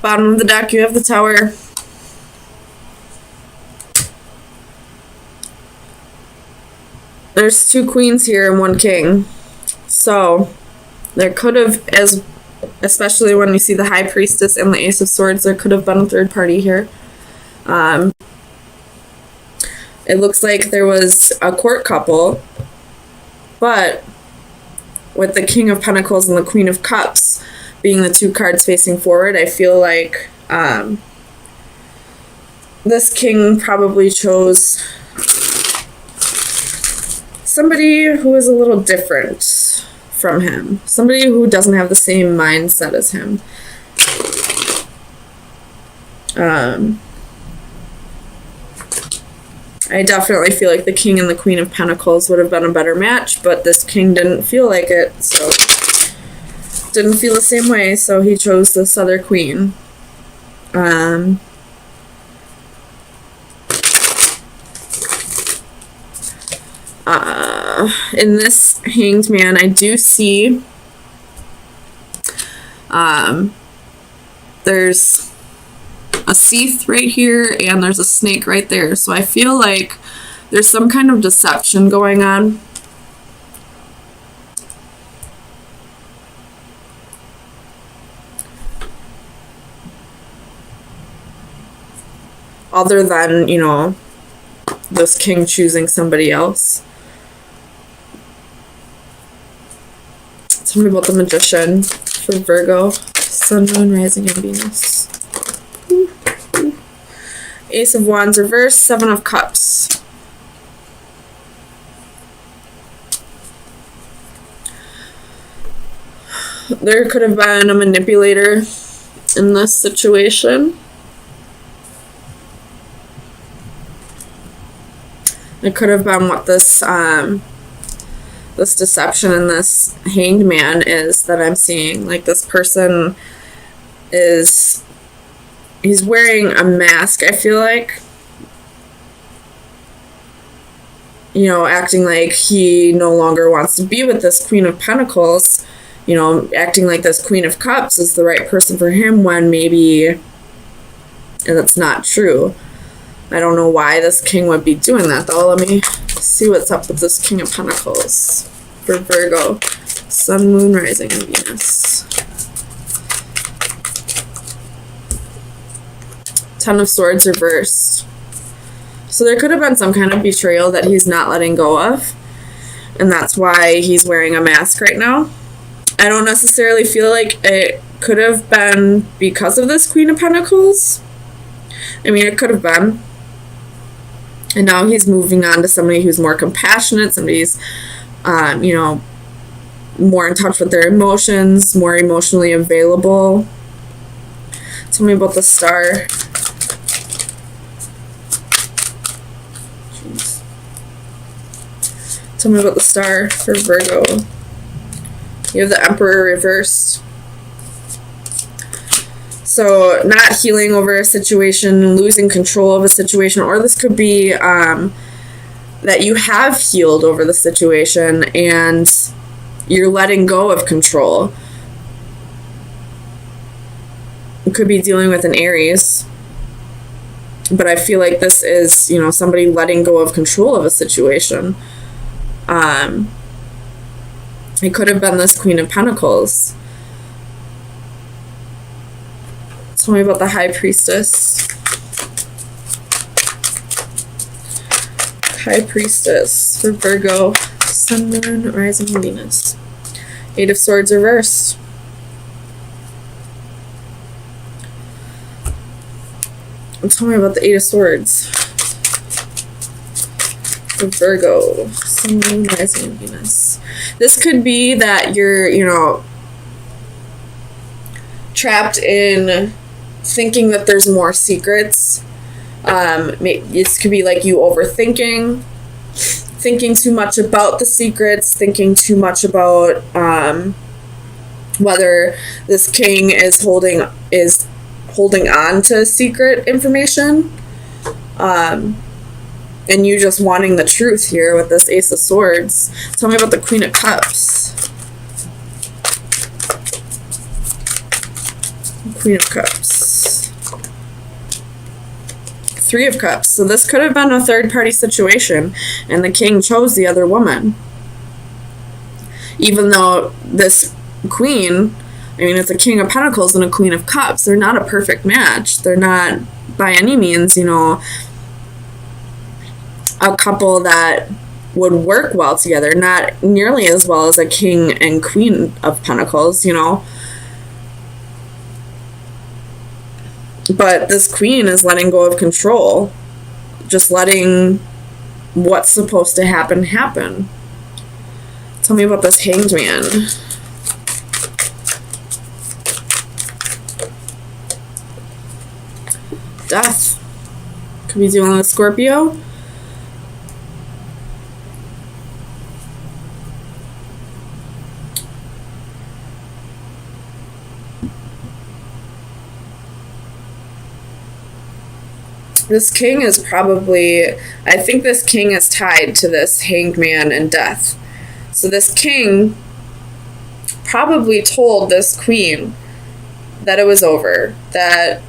Bottom of the deck, you have the Tower. There's 2 queens here and 1 king. So, there could have, especially when you see the High Priestess and the Ace of Swords, there could have been a third party here. It looks like there was a court couple, but with the King of Pentacles and the Queen of Cups being the 2 cards facing forward, I feel like this king probably chose somebody who is a little different from him. Somebody who doesn't have the same mindset as him. I definitely feel like the King and the Queen of Pentacles would have been a better match, but this king didn't feel like it, so didn't feel the same way, so he chose this other queen. In this Hanged Man, I do see there's a Seath right here, and there's a snake right there. So I feel like there's some kind of deception going on. Other than, you know, this king choosing somebody else. Tell me about the Magician for Virgo. Sun, Moon, Rising, and Venus. Ace of Wands reversed, 7 of Cups. There could have been a manipulator in this situation. It could have been what this this deception and this Hanged Man is that I'm seeing. Like, this person is, he's wearing a mask, I feel like. You know, acting like he no longer wants to be with this Queen of Pentacles. You know, acting like this Queen of Cups is the right person for him when maybe, and that's not true. I don't know why this king would be doing that, though. Let me see what's up with this King of Pentacles for Virgo. Sun, Moon, Rising, and Venus. 10 of Swords reversed. So there could have been some kind of betrayal that he's not letting go of, and that's why he's wearing a mask right now. I don't necessarily feel like it could have been because of this Queen of Pentacles. I mean, it could have been. And now he's moving on to somebody who's more compassionate, somebody's, you know, more in touch with their emotions, more emotionally available. Tell me about the Star. Jeez. Tell me about the Star for Virgo. You have the Emperor reversed. So, not healing over a situation, losing control of a situation, or this could be that you have healed over the situation and you're letting go of control. You could be dealing with an Aries, but I feel like this is, you know, somebody letting go of control of a situation. It could have been this Queen of Pentacles. Tell me about the High Priestess. High Priestess for Virgo. Sun, Moon, Rising, and Venus. 8 of Swords reversed. And tell me about the 8 of Swords for Virgo. Sun, Moon, Rising, and Venus. This could be that you're, you know, trapped in thinking that there's more secrets. This could be like you overthinking, thinking too much about the secrets, thinking too much about whether this king is holding on to secret information, and you just wanting the truth here with this Ace of Swords. Tell me about the Queen of Cups. Queen of Cups. Three of Cups. So this could have been a third-party situation, and the king chose the other woman. Even though this queen, I mean, it's a King of Pentacles and a Queen of Cups. They're not a perfect match. They're not, by any means, you know, a couple that would work well together. Not nearly as well as a King and Queen of Pentacles, you know. But this queen is letting go of control. Just letting what's supposed to happen, happen. Tell me about this Hanged Man. Death. Could be dealing with Scorpio. This king is probably, I think this king is tied to this Hanged Man and Death. So this king probably told this queen that it was over, that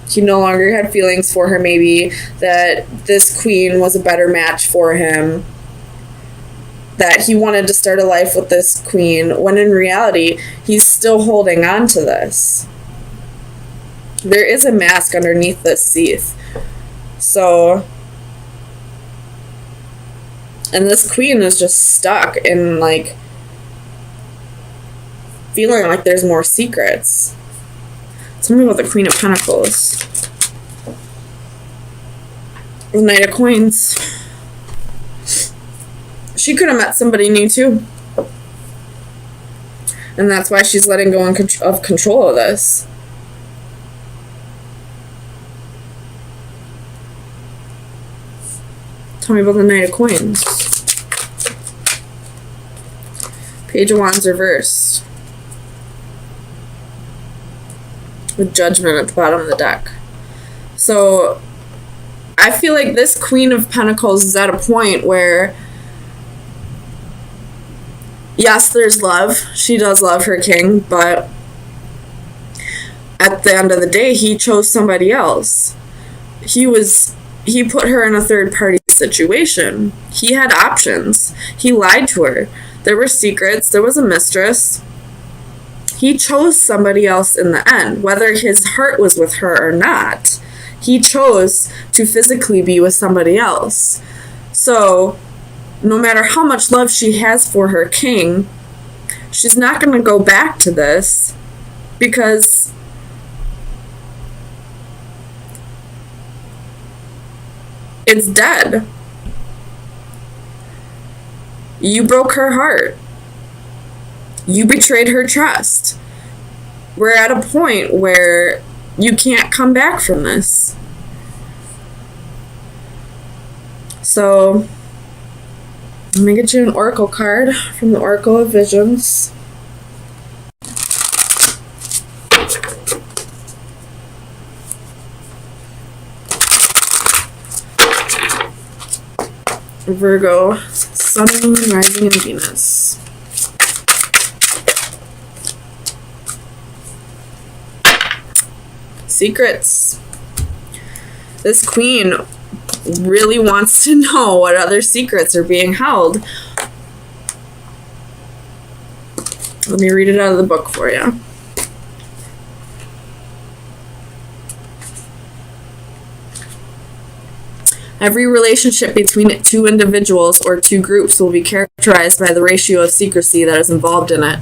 he no longer had feelings for her, maybe, that this queen was a better match for him, that he wanted to start a life with this queen, when in reality, he's still holding on to this. There is a mask underneath this sheath. So, and this queen is just stuck in, like, feeling like there's more secrets. Tell me about the Queen of Pentacles. The Knight of Coins. She could have met somebody new too. And that's why she's letting go of control of this. Tell me about the Knight of Coins. Page of Wands reversed. With Judgment at the bottom of the deck. So, I feel like this Queen of Pentacles is at a point where, yes, there's love. She does love her king, but at the end of the day, he chose somebody else. He put her in a third-party situation. He had options. He lied to her. There were secrets. There was a mistress. He chose somebody else in the end, whether his heart was with her or not. He chose to physically be with somebody else. So, no matter how much love she has for her king, she's not going to go back to this because it's dead. You broke her heart. You betrayed her trust. We're at a point where you can't come back from this. So, let me get you an oracle card from the Oracle of Visions. Virgo, Sun, Moon, Rising, and Venus. Secrets. This queen really wants to know what other secrets are being held. Let me read it out of the book for you. Every relationship between two individuals or two groups will be characterized by the ratio of secrecy that is involved in it.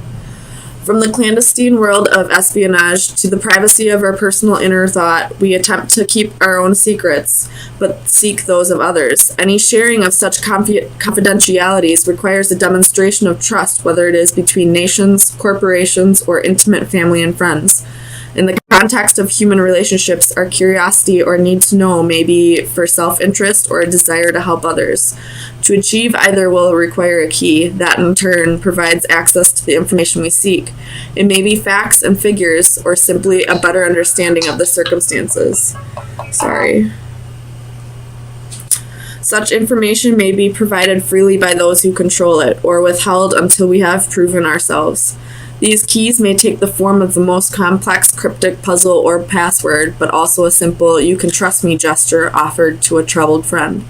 From the clandestine world of espionage to the privacy of our personal inner thought, we attempt to keep our own secrets, but seek those of others. Any sharing of such confidentialities requires a demonstration of trust, whether it is between nations, corporations, or intimate family and friends. In the context of human relationships, our curiosity or need to know may be for self-interest or a desire to help others. To achieve either will require a key that in turn provides access to the information we seek. It may be facts and figures or simply a better understanding of the circumstances. Such information may be provided freely by those who control it or withheld until we have proven ourselves. These keys may take the form of the most complex cryptic puzzle or password, but also a simple "you can trust me" gesture offered to a troubled friend.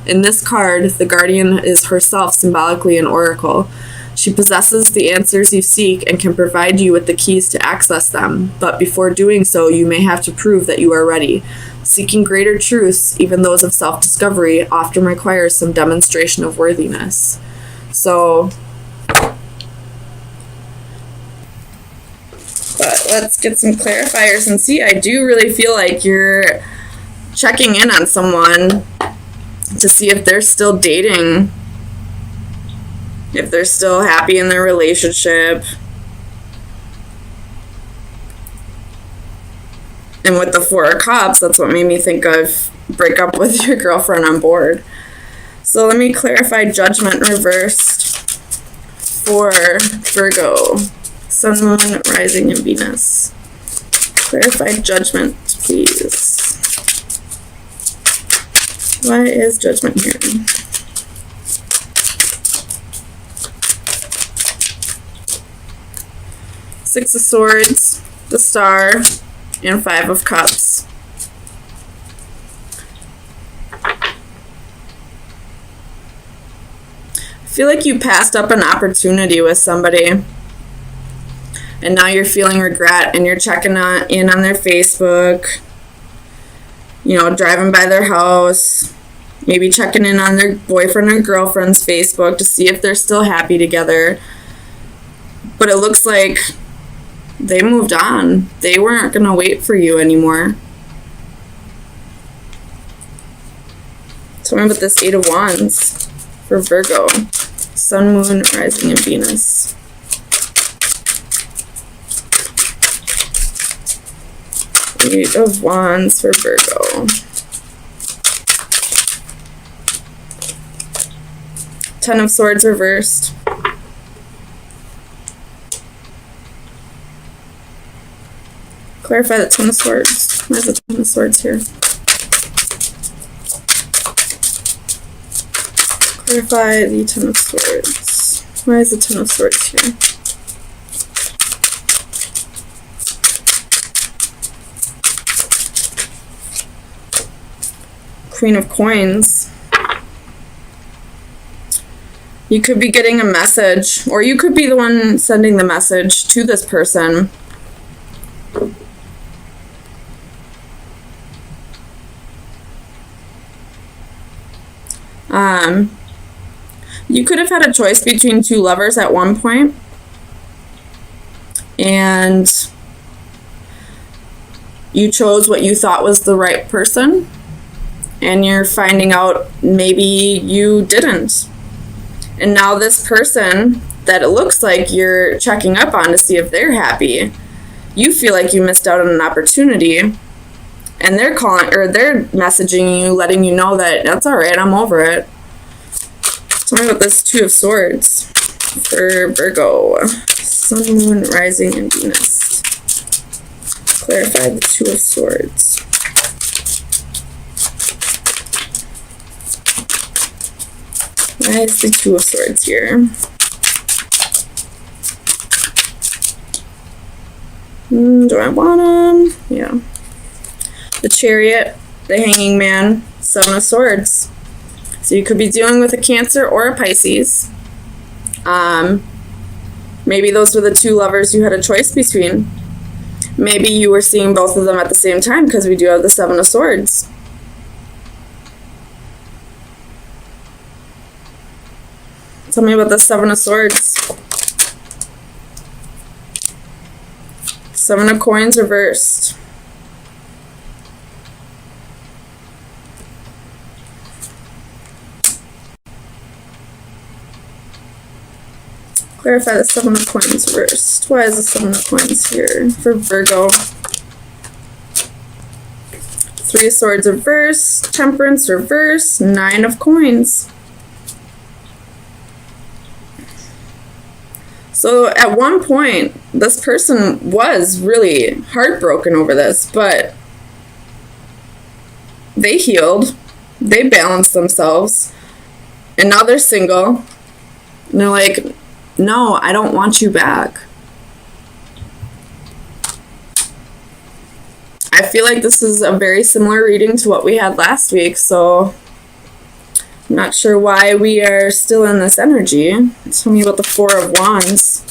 In this card, the guardian is herself symbolically an oracle. She possesses the answers you seek and can provide you with the keys to access them, but before doing so, you may have to prove that you are ready. Seeking greater truths, even those of self-discovery, often requires some demonstration of worthiness. So, but let's get some clarifiers and see. I do really feel like you're checking in on someone to see if they're still dating, if they're still happy in their relationship. And with the Four of Cups, that's what made me think of break up with your girlfriend on board. So let me clarify Judgment reversed for Virgo. Sun, Moon, Rising, and Venus. Clarify Judgment, please. Why is Judgment here? Six of Swords, the Star, and Five of Cups. I feel like you passed up an opportunity with somebody, and now you're feeling regret, and you're checking in on their Facebook, you know, driving by their house, maybe checking in on their boyfriend or girlfriend's Facebook to see if they're still happy together. But it looks like they moved on. They weren't going to wait for you anymore. Tell me about this Eight of Wands for Virgo. Sun, Moon, Rising, and Venus. Eight of Wands for Virgo. Ten of Swords reversed. Clarify the Ten of Swords. Where's the Ten of Swords here? Clarify the Ten of Swords. Why is the Ten of Swords here? Queen of Coins. You could be getting a message, or you could be the one sending the message to this person. You could have had a choice between two lovers at one point, and you chose what you thought was the right person, and you're finding out maybe you didn't. And now this person that it looks like you're checking up on to see if they're happy, you feel like you missed out on an opportunity, and they're calling, or they're messaging you, letting you know that that's all right, I'm over it. Tell me about this Two of Swords for Virgo. Sun, Moon, Rising, and Venus. Clarify the Two of Swords. Why is the Two of Swords here? Do I want them? Yeah. The Chariot, the Hanging Man, Seven of Swords. So you could be dealing with a Cancer or a Pisces. Maybe those were the two lovers you had a choice between. Maybe you were seeing both of them at the same time, because we do have the Seven of Swords. Tell me about the Seven of Swords. Seven of Coins reversed. Clarify the Seven of Coins reversed. Why is the Seven of Coins here for Virgo? Three of Swords reversed. Temperance reversed. Nine of Coins. So at one point, this person was really heartbroken over this, but they healed, they balanced themselves, and now they're single, and they're like, no, I don't want you back. I feel like this is a very similar reading to what we had last week, so I'm not sure why we are still in this energy. Tell me about the Four of Wands.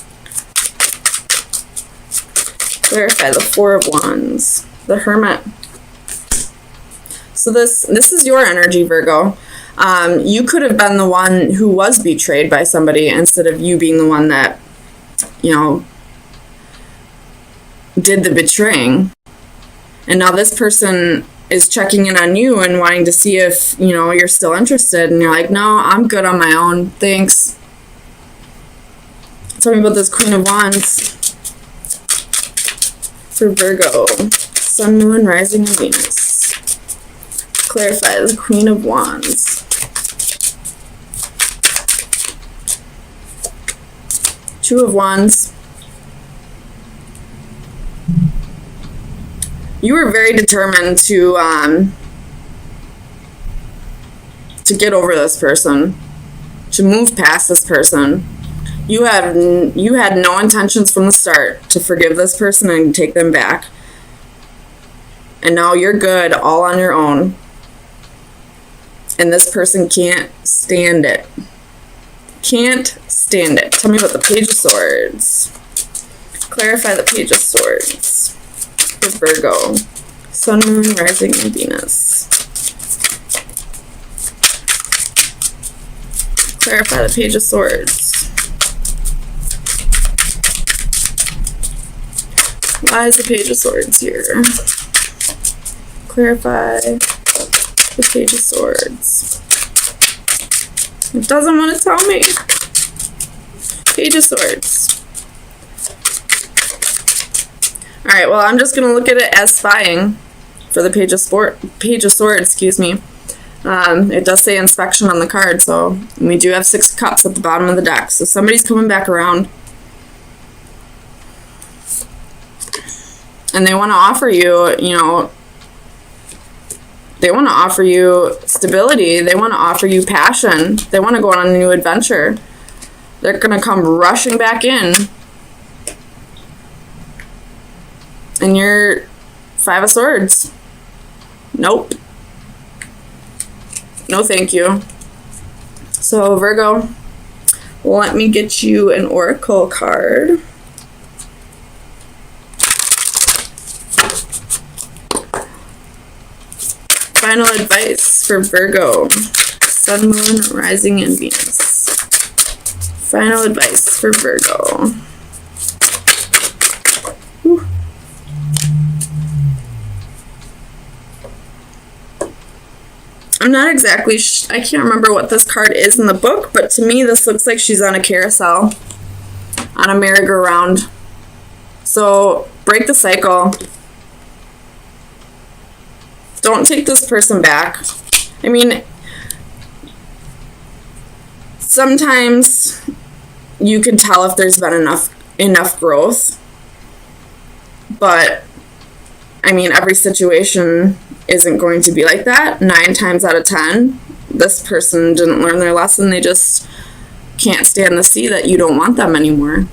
Clarify the Four of Wands. The Hermit. So this is your energy, Virgo. You could have been the one who was betrayed by somebody instead of you being the one that, you know, did the betraying. And now this person is checking in on you and wanting to see if, you know, you're still interested. And you're like, no, I'm good on my own. Thanks. Tell me about this Queen of Wands for Virgo. Sun, Moon, Rising, and Venus. Clarify the Queen of Wands. Two of Wands. You were very determined to get over this person, to move past this person. You had no intentions from the start to forgive this person and take them back. And now you're good all on your own. And this person can't stand it. Can't stand it. Tell me about the Page of Swords. Clarify the Page of Swords for Virgo. Sun, Moon, Rising, and Venus. Clarify the Page of Swords. Why is the Page of Swords here? Clarify the Page of Swords. It doesn't want to tell me. Page of Swords. Alright, well, I'm just going to look at it as spying for the Page of Swords, excuse me. It does say inspection on the card, so we do have 6 cups at the bottom of the deck. So somebody's coming back around. And they want to offer you, you know, they want to offer you stability. They want to offer you passion. They want to go on a new adventure. They're going to come rushing back in. And you're 5 of Swords. Nope. No thank you. So Virgo, let me get you an oracle card. Final advice for Virgo. Sun, Moon, Rising, and Venus. Final advice for Virgo. Whew. I'm not exactly I can't remember what this card is in the book, but to me this looks like she's on a carousel, on a merry-go-round. So break the cycle. Don't take this person back. I mean, sometimes you can tell if there's been enough growth, but I mean, every situation isn't going to be like that. 9 times out of 10, this person didn't learn their lesson. They just can't stand to see that you don't want them anymore.